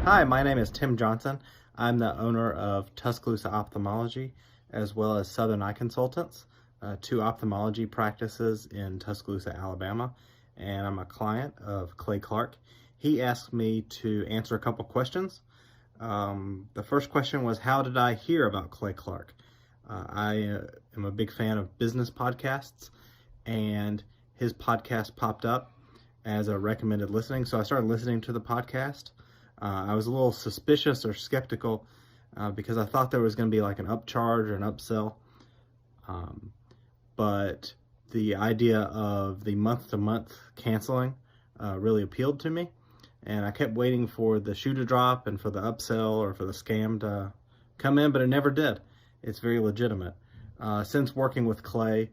Hi, my name is Tim Johnson. I'm the owner of Tuscaloosa Ophthalmology as well as Southern Eye Consultants, two ophthalmology practices in Tuscaloosa, Alabama, and I'm a client of Clay Clark. He asked me to answer a couple questions. The first question was, how did I hear about Clay Clark? I am a big fan of business podcasts, and his podcast popped up as a recommended listening, so I started listening to the podcast. I was a little suspicious or skeptical because I thought there was going to be like an upcharge or an upsell. But the idea of the month-to-month canceling really appealed to me. And I kept waiting for the shoe to drop and for the upsell or for the scam to come in, but it never did. It's very legitimate. Since working with Clay,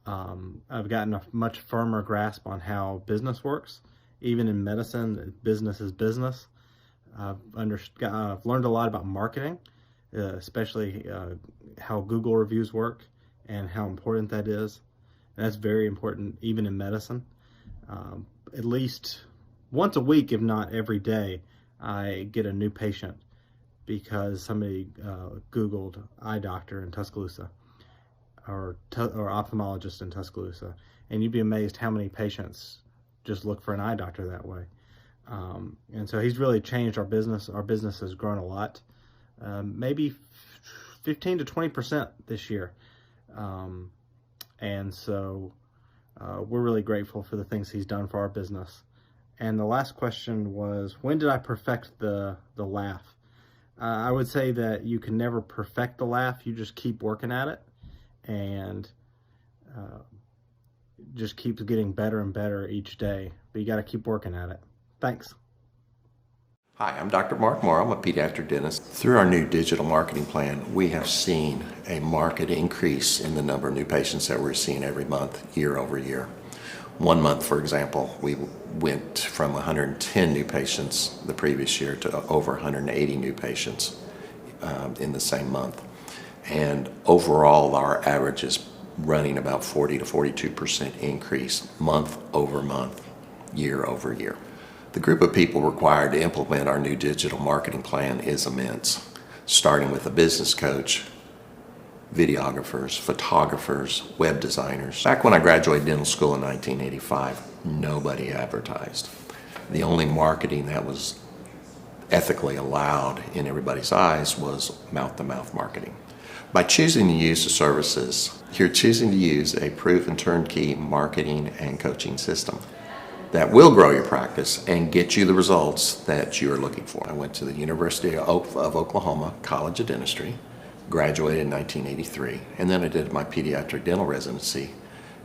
I've gotten a much firmer grasp on how business works. Even in medicine, business is business. I've learned a lot about marketing, especially how Google reviews work and how important that is. And that's very important even in medicine. At least once a week, if not every day, I get a new patient because somebody Googled eye doctor in Tuscaloosa or ophthalmologist in Tuscaloosa. And you'd be amazed how many patients just look for an eye doctor that way. And so he's really changed our business. Our business has grown a lot, maybe 15 to 20% this year. And so we're really grateful for the things he's done for our business. And the last question was, when did I perfect the laugh? I would say that you can never perfect the laugh. You just keep working at it, and just keeps getting better and better each day. But you got to keep working at it. Thanks. Hi, I'm Dr. Mark Morrow. I'm a pediatric dentist. Through our new digital marketing plan, we have seen a marked increase in the number of new patients that we're seeing every month, year over year. One month, for example, we went from 110 new patients the previous year to over 180 new patients in the same month. And overall, our average is running about 40 to 42% increase month over month, year over year. The group of people required to implement our new digital marketing plan is immense, starting with a business coach, videographers, photographers, web designers. Back when I graduated dental school in 1985, nobody advertised. The only marketing that was ethically allowed in everybody's eyes was mouth-to-mouth marketing. By choosing to use the services, you're choosing to use a proven turnkey marketing and coaching system that will grow your practice and get you the results that you're looking for. I went to the University of Oklahoma College of Dentistry, graduated in 1983, and then I did my pediatric dental residency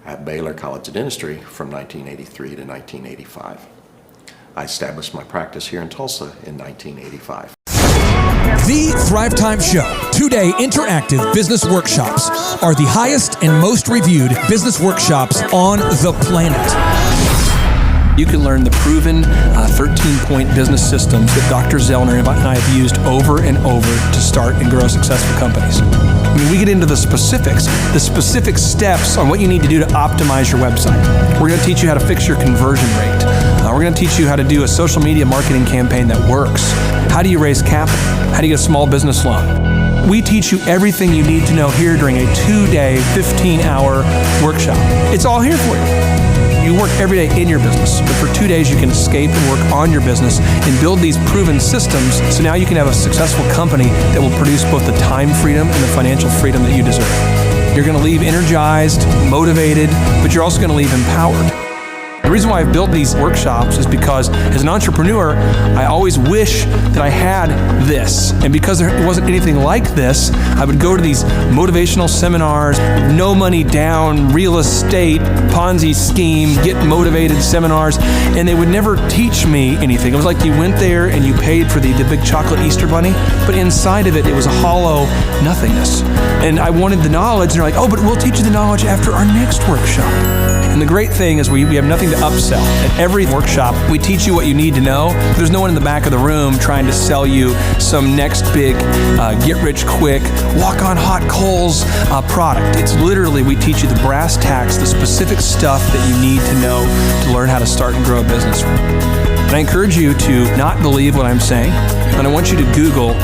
at Baylor College of Dentistry from 1983 to 1985. I established my practice here in Tulsa in 1985. The Thrive Time Show, 2-day interactive business workshops, are the highest and most reviewed business workshops on the planet. You can learn the proven 13-point business systems that Dr. Zellner and I have used over and over to start and grow successful companies. I mean, we get into the specifics steps on what you need to do to optimize your website. We're going to teach you how to fix your conversion rate. We're going to teach you how to do a social media marketing campaign that works. How do you raise capital? How do you get a small business loan? We teach you everything you need to know here during a 2-day, 15-hour workshop. It's all here for you. You work every day in your business, but for 2 days you can escape and work on your business and build these proven systems so now you can have a successful company that will produce both the time freedom and the financial freedom that you deserve. You're going to leave energized, motivated, but you're also going to leave empowered. The reason why I've built these workshops is because as an entrepreneur, I always wish that I had this. And because there wasn't anything like this, I would go to these motivational seminars, no money down, real estate, Ponzi scheme, get motivated seminars, and they would never teach me anything. It was like you went there and you paid for the big chocolate Easter bunny, but inside of it, it was a hollow nothingness. And I wanted the knowledge, and they're like, oh, but we'll teach you the knowledge after our next workshop. And the great thing is we have nothing to upsell. At every workshop, we teach you what you need to know. There's no one in the back of the room trying to sell you some next big get-rich-quick, walk-on-hot-coals product. It's literally, we teach you the brass tacks, the specific stuff that you need to know to learn how to start and grow a business. And I encourage you to not believe what I'm saying, and I want you to Google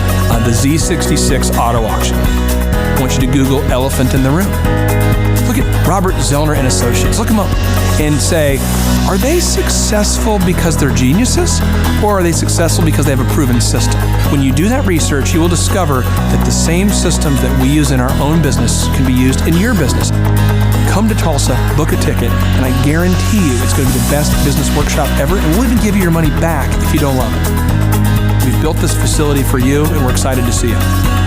the Z66 auto auction. I want you to Google elephant in the room. Look at Robert Zellner and Associates. Look them up and say, are they successful because they're geniuses, or are they successful because they have a proven system? When you do that research, you will discover that the same systems that we use in our own business can be used in your business. Come to Tulsa, book a ticket, and I guarantee you it's going to be the best business workshop ever, and we'll even give you your money back if you don't love it. We've built this facility for you, and we're excited to see you.